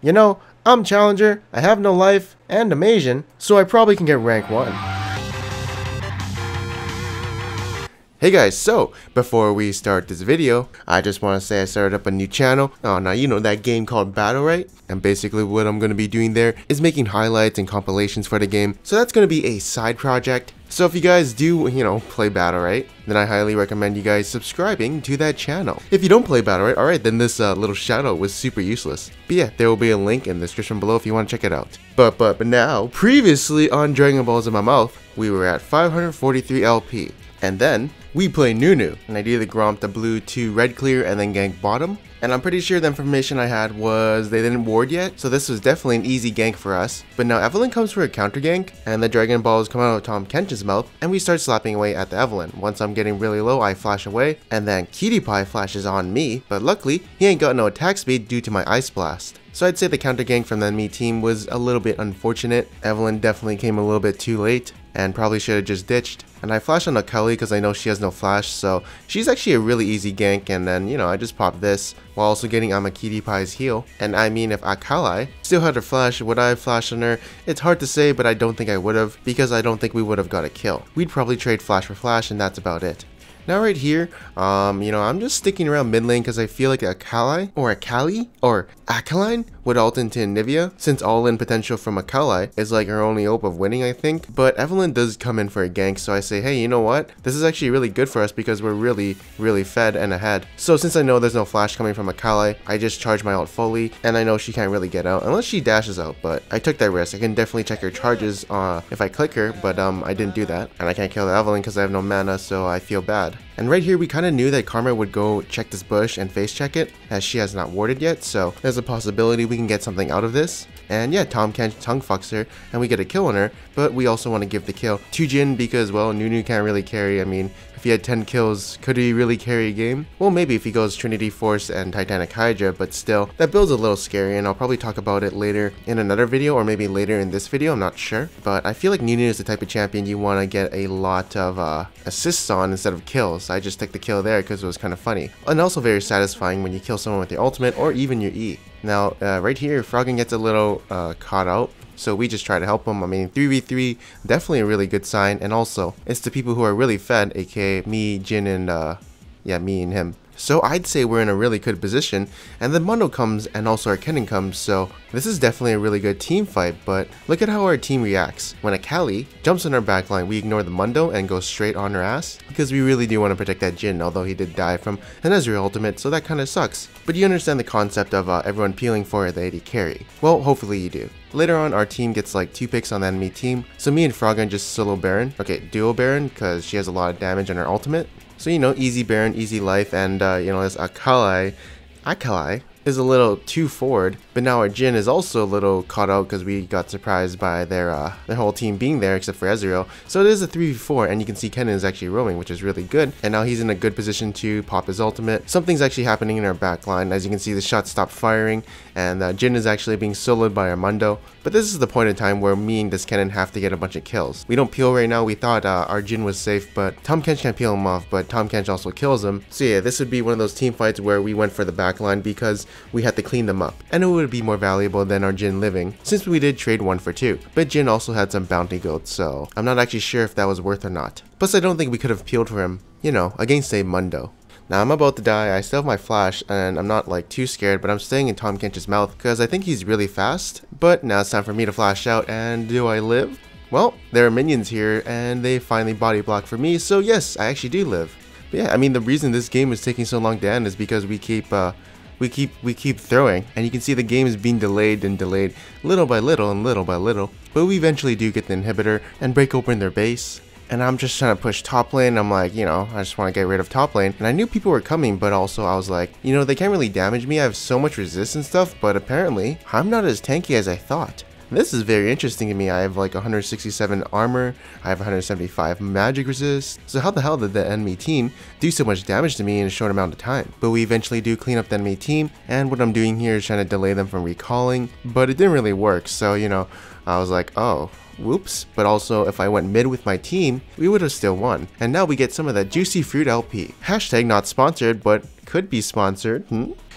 You know, I'm Challenger, I have no life, and I'm Asian, so I probably can get rank 1. Hey guys, so before we start this video, I just want to say I started up a new channel. Oh, now you know that game called Battlerite? And basically what I'm going to be doing there is making highlights and compilations for the game. So that's going to be a side project. So if you guys do, play Battlerite, then I highly recommend you guys subscribing to that channel. If you don't play Battlerite, alright, then this little shout out was super useless. But yeah, there will be a link in the description below if you want to check it out. But now, previously on Dragon Balls in My Mouth, we were at 543 LP. And then, we play Nunu, and I did the Gromp the blue to red clear and then gank bottom. And I'm pretty sure the information I had was they didn't ward yet, so this was definitely an easy gank for us. But now Evelyn comes for a counter gank, and the Dragon Balls come out of Tahm Kench's mouth, and we start slapping away at the Evelyn. Once I'm getting really low, I flash away, and then Cutie Pie flashes on me, but luckily, he ain't got no attack speed due to my Ice Blast. So I'd say the counter gank from the enemy team was a little bit unfortunate. Evelyn definitely came a little bit too late, and probably should have just ditched. And I flash on Akali because I know she has no flash, so she's actually a really easy gank, and then, I just pop this while also getting Cutie Pie's heal. And I mean, if Akali still had her flash, would I have flashed on her? It's hard to say, but I don't think I would have, because I don't think we would have got a kill. We'd probably trade flash for flash, and that's about it. Now right here, I'm just sticking around mid lane because I feel like Akaline would ult into Anivia, since all-in potential from Akali is like her only hope of winning, I think. But Evelyn does come in for a gank, so I say, hey, you know what? This is actually really good for us because we're really fed and ahead. So since I know there's no flash coming from Akali, I just charge my ult fully, and I know she can't really get out unless she dashes out, but I took that risk. I can definitely check her charges if I click her, but I didn't do that. And I can't kill the Evelyn because I have no mana, so I feel bad. And right here, we kind of knew that Karma would go check this bush and face check it, as she has not warded yet, so there's a possibility we can get something out of this. And yeah, Tahm Kench tongue fucks her, and we get a kill on her, but we also want to give the kill to Jin because, well, Nunu can't really carry. I mean, if he had 10 kills, could he really carry a game? Well, maybe if he goes Trinity Force and Titanic Hydra, but still, that build's a little scary, and I'll probably talk about it later in another video, or maybe later in this video, I'm not sure. But I feel like Nunu is the type of champion you want to get a lot of assists on instead of kills. I just took the kill there because it was kind of funny. And also very satisfying when you kill someone with your ultimate, or even your E. Now, right here, Froggen gets a little caught out, so we just try to help him. I mean, 3v3, definitely a really good sign, and also, it's the people who are really fed, aka me, Jin, and, me and him. So I'd say we're in a really good position, and then Mundo comes and also our Kennen comes, so this is definitely a really good team fight. But look at how our team reacts. When Akali jumps in our backline, we ignore the Mundo and go straight on her ass, because we really do want to protect that Jin, although he did die from an Ezreal ultimate, so that kind of sucks. But you understand the concept of everyone peeling for the AD carry. Well, hopefully you do. Later on, our team gets like 2 picks on the enemy team, so me and Froggen just solo Baron. Okay, duo Baron, because she has a lot of damage on her ultimate. So, easy Baron, easy life, and, this Akali is a little too forward, but now our Jin is also a little caught out because we got surprised by their whole team being there except for Ezreal. So it is a 3v4, and you can see Kennen is actually roaming, which is really good, and now he's in a good position to pop his ultimate. Something's actually happening in our backline. As you can see, the shots stopped firing, and Jin is actually being soloed by Armando. But this is the point in time where me and this Kennen have to get a bunch of kills. We don't peel right now. We thought our Jin was safe, but Tahm Kench can't peel him off, but Tahm Kench also kills him. So yeah, this would be one of those team fights where we went for the backline because we had to clean them up, and it would be more valuable than our Jin living, since we did trade 1 for 2. But Jin also had some bounty goats, so I'm not actually sure if that was worth or not. Plus, I don't think we could have peeled for him, against a Mundo. Now I'm about to die. I still have my flash, and I'm not like too scared, but I'm staying in Tahm Kench's mouth because I think he's really fast. But now it's time for me to flash out, and do I live? Well, there are minions here, and they finally body block for me, so yes, I actually do live. But yeah, I mean, the reason this game is taking so long to end is because we keep throwing, and you can see the game is being delayed and delayed little by little and little by little, but we eventually do get the inhibitor and break open their base. And I'm just trying to push top lane. I'm like, I just want to get rid of top lane. And I knew people were coming, but also I was like, they can't really damage me. I have so much resist and stuff, but apparently I'm not as tanky as I thought. This is very interesting to me. I have like 167 armor, I have 175 magic resist. So how the hell did the enemy team do so much damage to me in a short amount of time? But we eventually do clean up the enemy team, and what I'm doing here is trying to delay them from recalling, but it didn't really work. So, I was like, oh, whoops. But also, if I went mid with my team, we would have still won. And now we get some of that juicy fruit LP. Hashtag not sponsored, but Could be sponsored.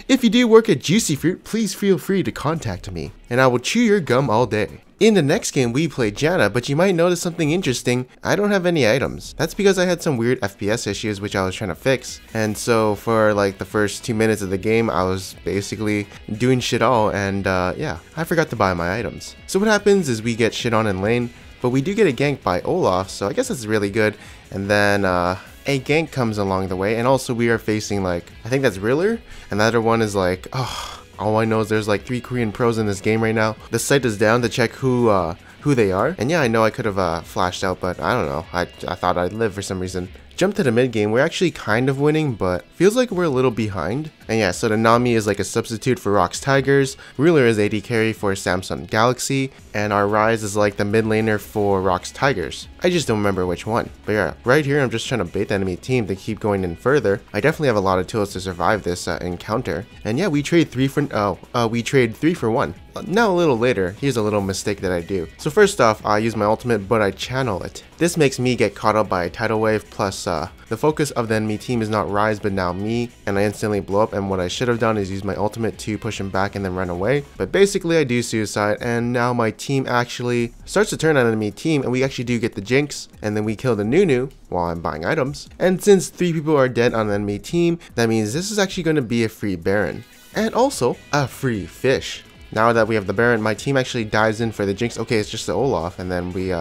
If you do work at Juicy Fruit, please feel free to contact me, and I will chew your gum all day. In the next game, we played Janna, but you might notice something interesting. I don't have any items. That's because I had some weird FPS issues which I was trying to fix. And so for like the first 2 minutes of the game, I was basically doing shit all, and yeah, I forgot to buy my items. So what happens is we get shit on in lane, but we do get a gank by Olaf, so I guess that's really good. And then a gank comes along the way, and also we are facing like, I think that's Riller, and the other one is like, oh, all I know is there's like 3 Korean pros in this game right now. The site is down to check who they are. And yeah, I know I could have flashed out, but I don't know. I thought I'd live for some reason. Jump to the mid game, we're actually kind of winning, but feels like we're a little behind. And yeah, so the Nami is like a substitute for ROX Tigers, Ruler is AD carry for Samsung Galaxy, and our Ryze is like the mid laner for ROX Tigers. I just don't remember which one. But yeah, right here I'm just trying to bait the enemy team to keep going in further. I definitely have a lot of tools to survive this encounter. And yeah, we trade 3 for 1. Now a little later, here's a little mistake that I do. So first off, I use my ultimate, but I channel it. This makes me get caught up by a tidal wave, plus the focus of the enemy team is not Ryze but now me, and I instantly blow up, and what I should have done is use my ultimate to push him back and then run away. But basically I do suicide, and now my team actually starts to turn on enemy team, and we actually do get the Jinx, and then we kill the Nunu while I'm buying items. And since 3 people are dead on the enemy team, that means this is actually going to be a free Baron. And also a free fish. Now that we have the Baron, my team actually dives in for the Jinx. Okay, it's just the Olaf, and then we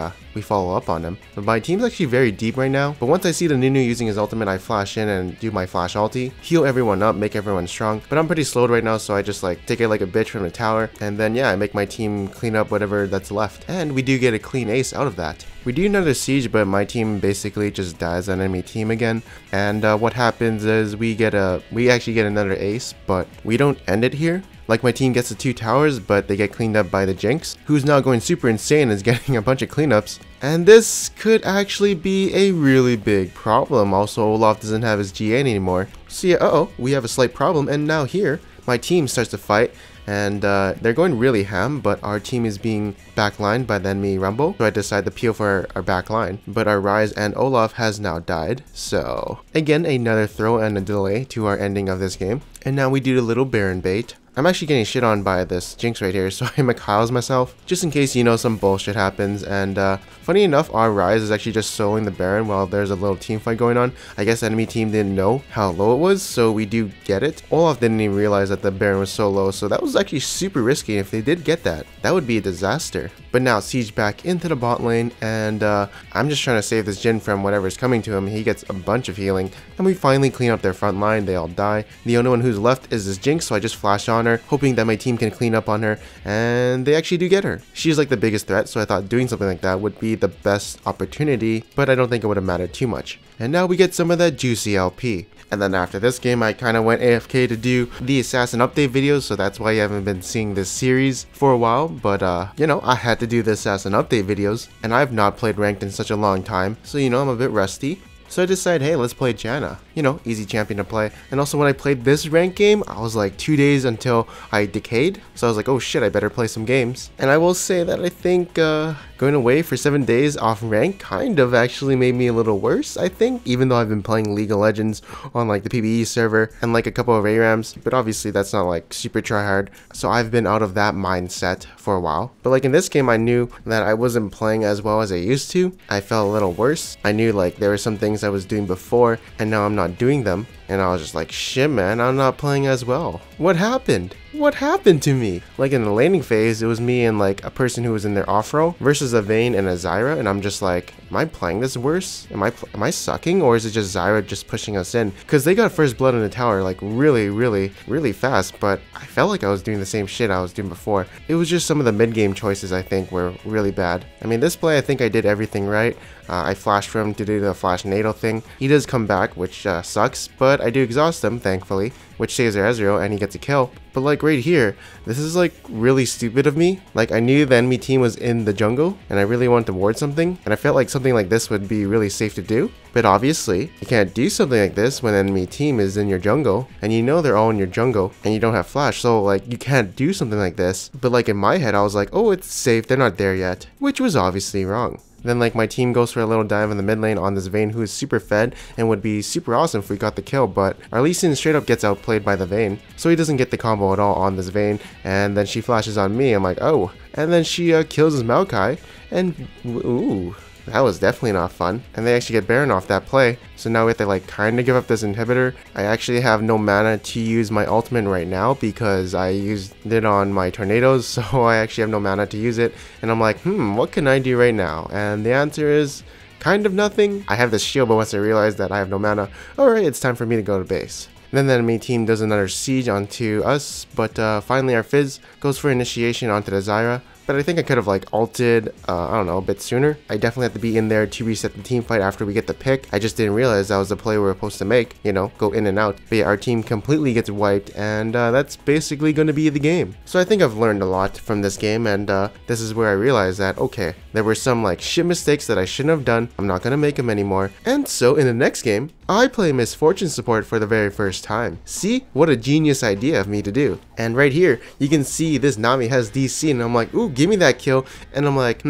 follow up on him. But my team's actually very deep right now. But once I see the Nunu using his ultimate, I flash in and do my flash ulti, heal everyone up, make everyone strong. But I'm pretty slowed right now, so I just like take it like a bitch from the tower, and then yeah, I make my team clean up whatever that's left. And we do get a clean ace out of that. We do another siege, but my team basically just dies on enemy team again. And what happens is we actually get another ace, but we don't end it here. Like my team gets the 2 towers, but they get cleaned up by the Jinx, who's now going super insane and is getting a bunch of cleanups. And this could actually be a really big problem. Also, Olaf doesn't have his GA anymore. So yeah, we have a slight problem, and now here, my team starts to fight, and they're going really ham, but our team is being backlined by the enemy Rumble, so I decide to peel for our backline. But our Ryze and Olaf has now died, so again, another throw and a delay to our ending of this game. And now we do the little Baron bait. I'm actually getting shit on by this Jinx right here, so I McHiles myself, just in case, you know, some bullshit happens. And funny enough, our Ryze is actually just soloing the Baron while there's a little team fight going on. I guess the enemy team didn't know how low it was, so we do get it. Olaf didn't even realize that the Baron was so low, so that was actually super risky. If they did get that, that would be a disaster. But now siege back into the bot lane, and I'm just trying to save this Jhin from whatever's coming to him. He gets a bunch of healing, and we finally clean up their front line. They all die. The only one who's left is this Jinx, so I just flash on her, hoping that my team can clean up on her, and they actually do get her. She's like the biggest threat, so I thought doing something like that would be the best opportunity, but I don't think it would have mattered too much. And now we get some of that juicy LP. And then after this game, I kind of went AFK to do the Assassin update videos, so that's why you haven't been seeing this series for a while. But you know, I had to do the Assassin update videos, and I've not played ranked in such a long time, so you know, I'm a bit rusty. So I decided, hey, let's play Janna. You know, easy champion to play. And also when I played this ranked game, I was like 2 days until I decayed. So I was like, oh shit, I better play some games. And I will say that I think going away for 7 days off rank kind of actually made me a little worse, I think. Even though I've been playing League of Legends on like the PvE server and like a couple of ARAMs. But obviously that's not like super tryhard. So I've been out of that mindset for a while. But like in this game, I knew that I wasn't playing as well as I used to. I felt a little worse. I knew like there were some things I was doing before, and now I'm not doing them, and I was just like, shit man, I'm not playing as well. What happened? What happened to me? Like in the laning phase, it was me and like a person who was in their off row versus a Vayne and a Zyra, and I'm just like, am I playing this worse? Am I sucking, or is it just Zyra just pushing us in? Because they got first blood in the tower like really fast, but I felt like I was doing the same shit I was doing before. It was just some of the mid game choices I think were really bad. I mean, this play I think I did everything right. I flashed for him to do the flash NATO thing. He does come back, which sucks, but I do exhaust him, thankfully, which saves their Ezreal, and he gets a kill. But like right here, this is like really stupid of me. Like I knew the enemy team was in the jungle, and I really wanted to ward something, and I felt like something like this would be really safe to do. But obviously, you can't do something like this when the enemy team is in your jungle, and you know they're all in your jungle, and you don't have flash, so like you can't do something like this. But like in my head, I was like, oh, it's safe, they're not there yet, which was obviously wrong. Then like my team goes for a little dive in the mid lane on this Vayne who is super fed and would be super awesome if we got the kill, but our Lee Sin straight up gets outplayed by the Vayne, so he doesn't get the combo at all on this Vayne, and then she flashes on me. I'm like, oh, and then she kills his Maokai, and ooh, that was definitely not fun. And they actually get Baron off that play. So now we have to like kind of give up this inhibitor. I actually have no mana to use my ultimate right now because I used it on my tornadoes. So I actually have no mana to use it. And I'm like, what can I do right now? And the answer is kind of nothing. I have this shield, but once I realize that I have no mana, alright, it's time for me to go to base. Then the enemy team does another siege onto us, but finally our Fizz goes for initiation onto the Zyra. But I think I could have like ulted, I don't know, a bit sooner. I definitely have to be in there to reset the team fight after we get the pick. I just didn't realize that was the play we were supposed to make, you know, go in and out. But yeah, our team completely gets wiped, and that's basically going to be the game. So I think I've learned a lot from this game, and this is where I realized that, okay, there were some like shit mistakes that I shouldn't have done. I'm not going to make them anymore. And so in the next game, I play Miss Fortune support for the very first time. See, what a genius idea of me to do. And right here, you can see this Nami has DC, and I'm like, ooh, give me that kill. And I'm like,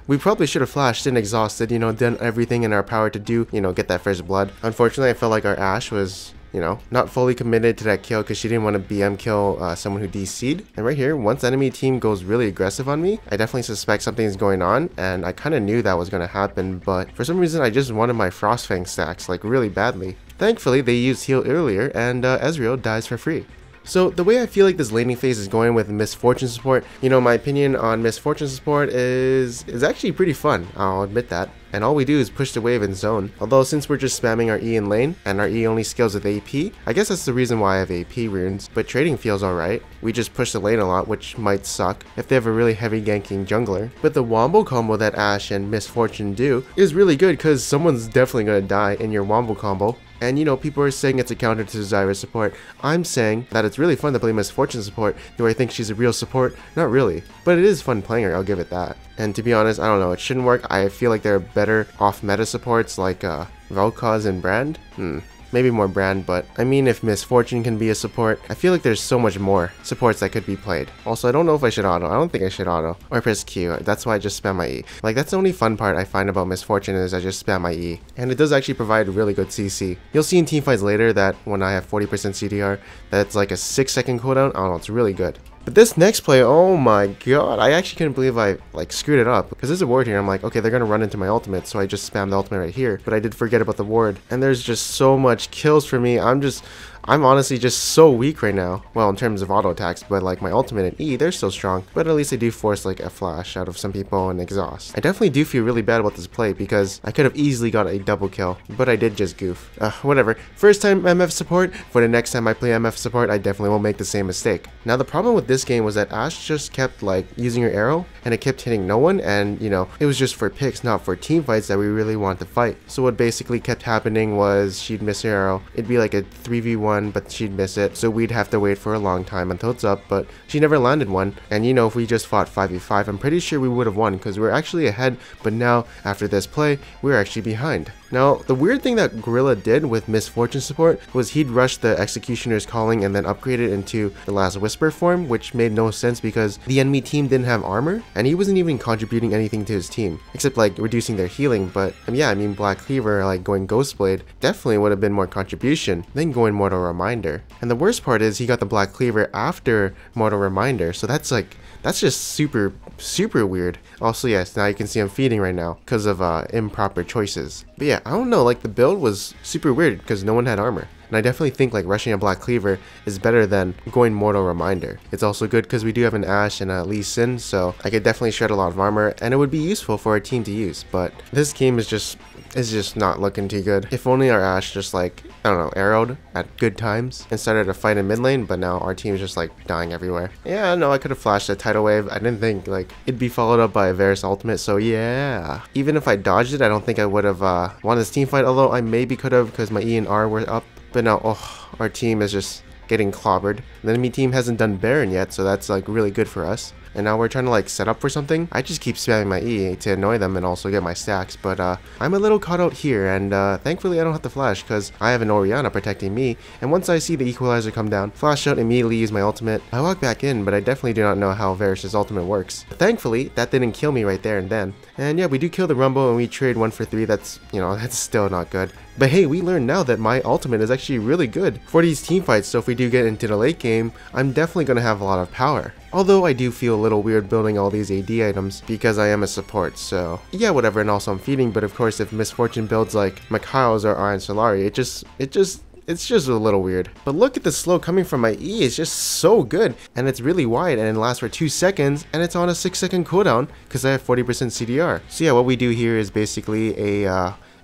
we probably should have flashed and exhausted, you know, done everything in our power to do, you know, get that first blood. Unfortunately, I felt like our Ashe was, you know, not fully committed to that kill because she didn't want to BM kill someone who DC'd. And right here, once enemy team goes really aggressive on me, I definitely suspect something's going on, and I kind of knew that was going to happen, but for some reason I just wanted my Frostfang stacks like really badly. Thankfully, they used heal earlier, and Ezreal dies for free. So the way I feel like this laning phase is going with Miss Fortune support, you know, my opinion on Miss Fortune support is actually pretty fun, I'll admit that. And all we do is push the wave and zone. Although since we're just spamming our E in lane, and our E only scales with AP, I guess that's the reason why I have AP runes, but trading feels alright. We just push the lane a lot, which might suck if they have a really heavy ganking jungler. But the wombo combo that Ashe and Miss Fortune do is really good because someone's definitely gonna die in your wombo combo. And you know, people are saying it's a counter to Zyra support. I'm saying that it's really fun to play Miss Fortune support. Do I think she's a real support? Not really. But it is fun playing her, I'll give it that. And to be honest, I don't know, it shouldn't work. I feel like there are better off-meta supports like Vel'Koz and Brand. Maybe more Brand, but I mean, if Miss Fortune can be a support, I feel like there's so much more supports that could be played. Also, I don't know if I should auto. I don't think I should auto. Or press Q. That's why I just spam my E. Like, that's the only fun part I find about Miss Fortune is I just spam my E. And it does actually provide really good CC. You'll see in teamfights later that when I have 40% CDR, that's like a 6-second cooldown. I don't know, it's really good. But this next play, oh my god, I actually couldn't believe I like screwed it up because there's a ward here. I'm like, okay, they're gonna run into my ultimate, so I just spammed the ultimate right here, but I did forget about the ward, and there's just so much kills for me. I'm honestly just so weak right now. Well, in terms of auto attacks, but like my ultimate and E, they're still strong. But at least I do force like a flash out of some people and exhaust. I definitely do feel really bad about this play because I could have easily got a double kill, but I did just goof. Whatever. First time MF support, for the next time I play MF support, I definitely won't make the same mistake. Now the problem with this game was that Ashe just kept like using her arrow and it kept hitting no one, and you know, it was just for picks, not for team fights that we really want to fight. So what basically kept happening was she'd miss her arrow. It'd be like a 3v1, but she'd miss it, so we'd have to wait for a long time until it's up, but she never landed one. And you know, if we just fought 5v5, I'm pretty sure we would have won because we're actually ahead, but now after this play, we're actually behind. Now, the weird thing that Gorilla did with Miss Fortune support was he'd rush the Executioner's Calling and then upgrade it into the Last Whisper form, which made no sense because the enemy team didn't have armor, and he wasn't even contributing anything to his team, except like reducing their healing. But yeah, I mean, Black Cleaver, like going Ghostblade, definitely would have been more contribution than going Mortal Reminder. And the worst part is he got the Black Cleaver after Mortal Reminder, so that's just super weird. Also, yes, now you can see I'm feeding right now because of improper choices. But yeah, I don't know, like the build was super weird because no one had armor. And I definitely think like rushing a Black Cleaver is better than going Mortal Reminder. It's also good because we do have an Ashe and a Lee Sin, so I could definitely shred a lot of armor and it would be useful for our team to use. But this game is just not looking too good. If only our Ashe just like, I don't know, arrowed at good times and started a fight in mid lane, but now our team is just like dying everywhere. Yeah, no, I could have flashed a tidal wave. I didn't think like it'd be followed up by a Varus ultimate, so yeah. Even if I dodged it, I don't think I would have won this team fight, although I maybe could have because my E and R were up. But now, oh, our team is just getting clobbered. The enemy team hasn't done Baron yet, so that's like really good for us. And now we're trying to like set up for something. I just keep spamming my E to annoy them and also get my stacks, but I'm a little caught out here, and thankfully I don't have to flash because I have an Orianna protecting me. And once I see the equalizer come down, flash out, immediately use my ultimate. I walk back in, but I definitely do not know how Varus's ultimate works. But thankfully, that didn't kill me right there and then. And yeah, we do kill the Rumble and we trade 1 for 3. That's, you know, that's still not good. But hey, we learned now that my ultimate is actually really good for these team fights, so if we do get into the late game, I'm definitely going to have a lot of power. Although I do feel a little weird building all these AD items because I am a support, so yeah, whatever, and also I'm feeding, but of course if Miss Fortune builds like Mikhail's or Iron Solari, it's just a little weird. But look at the slow coming from my E, it's just so good. And it's really wide and it lasts for 2 seconds and it's on a 6-second cooldown because I have 40% CDR. So yeah, what we do here is basically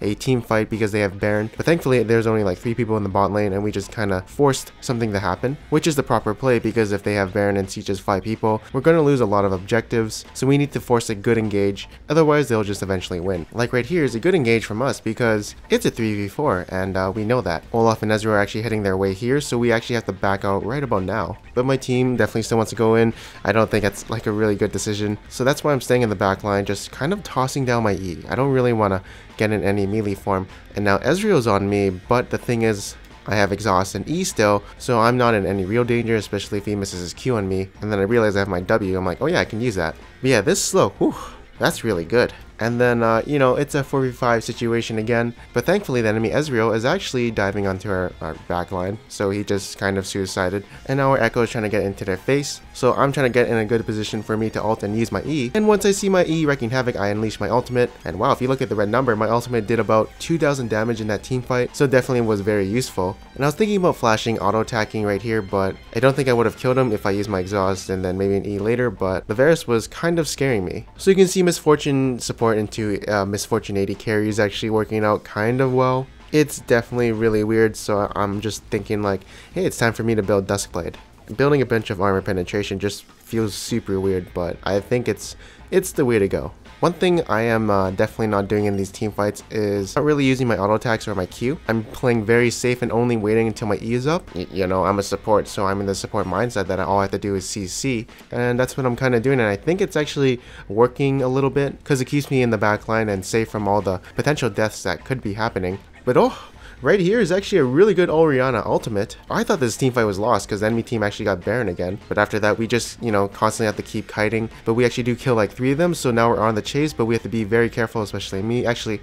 a team fight because they have Baron, but thankfully there's only like 3 people in the bot lane and we just kind of forced something to happen, which is the proper play because if they have Baron and Siege's 5 people, we're going to lose a lot of objectives, so we need to force a good engage, otherwise they'll just eventually win. Like right here is a good engage from us because it's a 3v4 and we know that. Olaf and Ezreal are actually heading their way here, so we actually have to back out right about now. But my team definitely still wants to go in. I don't think that's like a really good decision, so that's why I'm staying in the back line, just kind of tossing down my E. I don't really want to get in any melee form. And now Ezreal's on me, but the thing is, I have exhaust and E still, so I'm not in any real danger, especially if he misses his Q on me. And then I realize I have my W, I'm like, oh yeah, I can use that. But yeah, this slow, whew, that's really good. And then, you know, it's a 4v5 situation again, but thankfully the enemy Ezreal is actually diving onto our back line, so he just kind of suicided, and now our Echo is trying to get into their face, so I'm trying to get in a good position for me to ult and use my E, and once I see my E wreaking havoc, I unleash my ultimate, and wow, if you look at the red number, my ultimate did about 2,000 damage in that team fight, so definitely was very useful. And I was thinking about flashing auto-attacking right here, but I don't think I would have killed him if I used my exhaust and then maybe an E later, but the Varus was kind of scaring me. So you can see Miss Fortune support into Miss Fortune 80 carry is actually working out kind of well. It's definitely really weird, so I'm just thinking like, hey, it's time for me to build Duskblade. Building a bunch of armor penetration just feels super weird, but I think it's the way to go. One thing I am definitely not doing in these team fights is not really using my auto attacks or my Q. I'm playing very safe and only waiting until my E is up. You know, I'm a support, so I'm in the support mindset that all I have to do is CC, and that's what I'm kind of doing, and I think it's actually working a little bit because it keeps me in the back line and safe from all the potential deaths that could be happening. But oh, right here is actually a really good Orianna ultimate. I thought this team fight was lost because the enemy team actually got Baron again. But after that, we just, you know, constantly have to keep kiting. But we actually do kill like 3 of them, so now we're on the chase, but we have to be very careful, especially me. Actually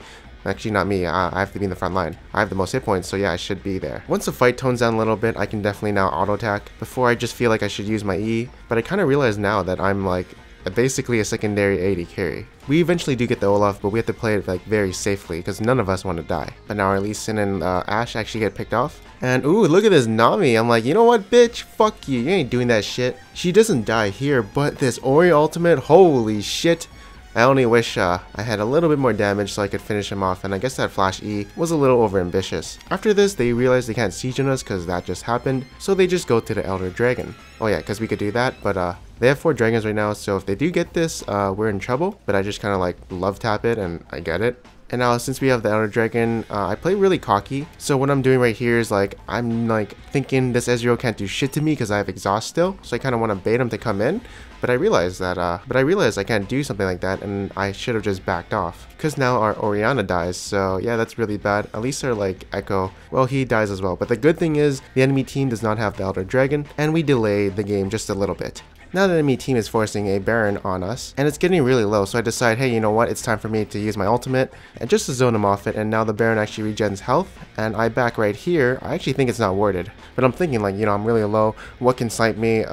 not me, I have to be in the front line. I have the most hit points, so yeah, I should be there. Once the fight tones down a little bit, I can definitely now auto attack. Before I just feel like I should use my E, but I kind of realize now that I'm like basically a secondary AD carry. We eventually do get the Olaf, but we have to play it like very safely because none of us want to die. But now our Lee Sin and Ashe actually get picked off. And ooh, look at this Nami. I'm like, you know what, bitch? Fuck you. You ain't doing that shit. She doesn't die here, but this Ori ultimate, holy shit. I only wish I had a little bit more damage so I could finish him off, and I guess that flash E was a little overambitious. After this, they realize they can't siege on us because that just happened, so they just go to the Elder Dragon. Oh yeah, because we could do that, but they have 4 dragons right now, so if they do get this, we're in trouble, but I just kind of like love tap it and I get it. And now since we have the Elder Dragon, I play really cocky, so what I'm doing right here is like, I'm like thinking this Ezreal can't do shit to me because I have exhaust still, so I kind of want to bait him to come in, but I realized that, I can't do something like that, and I should have just backed off, because now our Orianna dies, so yeah, that's really bad. At least our like Echo, well, he dies as well, but the good thing is, the enemy team does not have the Elder Dragon, and we delayed the game just a little bit. Now the enemy team is forcing a Baron on us, and it's getting really low, so I decide, hey, you know what, it's time for me to use my ultimate, and just to zone him off it, and now the Baron actually regens health, and I back right here. I actually think it's not warded, but I'm thinking like, you know, I'm really low, what can snipe me?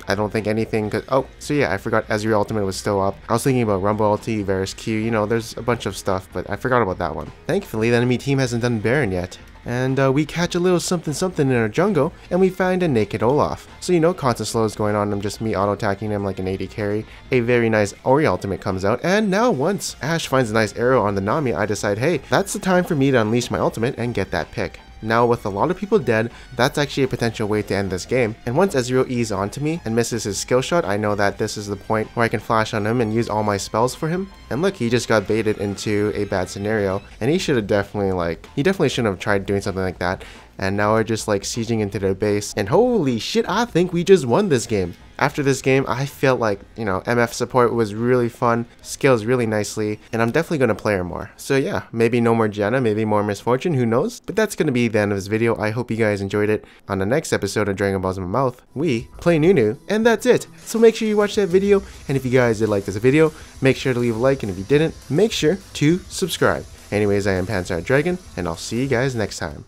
I don't think anything could. Oh, so yeah, I forgot Ezreal ultimate was still up. I was thinking about Rumble ulti, Varus Q, you know, there's a bunch of stuff, but I forgot about that one. Thankfully, the enemy team hasn't done Baron yet. And we catch a little something in our jungle, and we find a naked Olaf. So you know, constant slow is going on, and just me auto-attacking him like an AD carry. A very nice Ori ultimate comes out, and now once Ashe finds a nice arrow on the Nami, I decide, hey, that's the time for me to unleash my ultimate and get that pick. Now with a lot of people dead, that's actually a potential way to end this game. And once Ezreal E's onto me and misses his skill shot, I know that this is the point where I can flash on him and use all my spells for him. And look, he just got baited into a bad scenario, and he should have definitely shouldn't have tried doing something like that. and now we're just like sieging into their base, and holy shit, I think we just won this game. After this game, I felt like, you know, MF support was really fun, scales really nicely, and I'm definitely going to play her more. So yeah, maybe no more Janna, maybe more Miss Fortune, who knows? But that's going to be the end of this video. I hope you guys enjoyed it. On the next episode of Dragon Balls in My Mouth, we play Nunu, and that's it. So make sure you watch that video, and if you guys did like this video, make sure to leave a like, and if you didn't, make sure to subscribe. Anyways, I am Panzer Dragon, and I'll see you guys next time.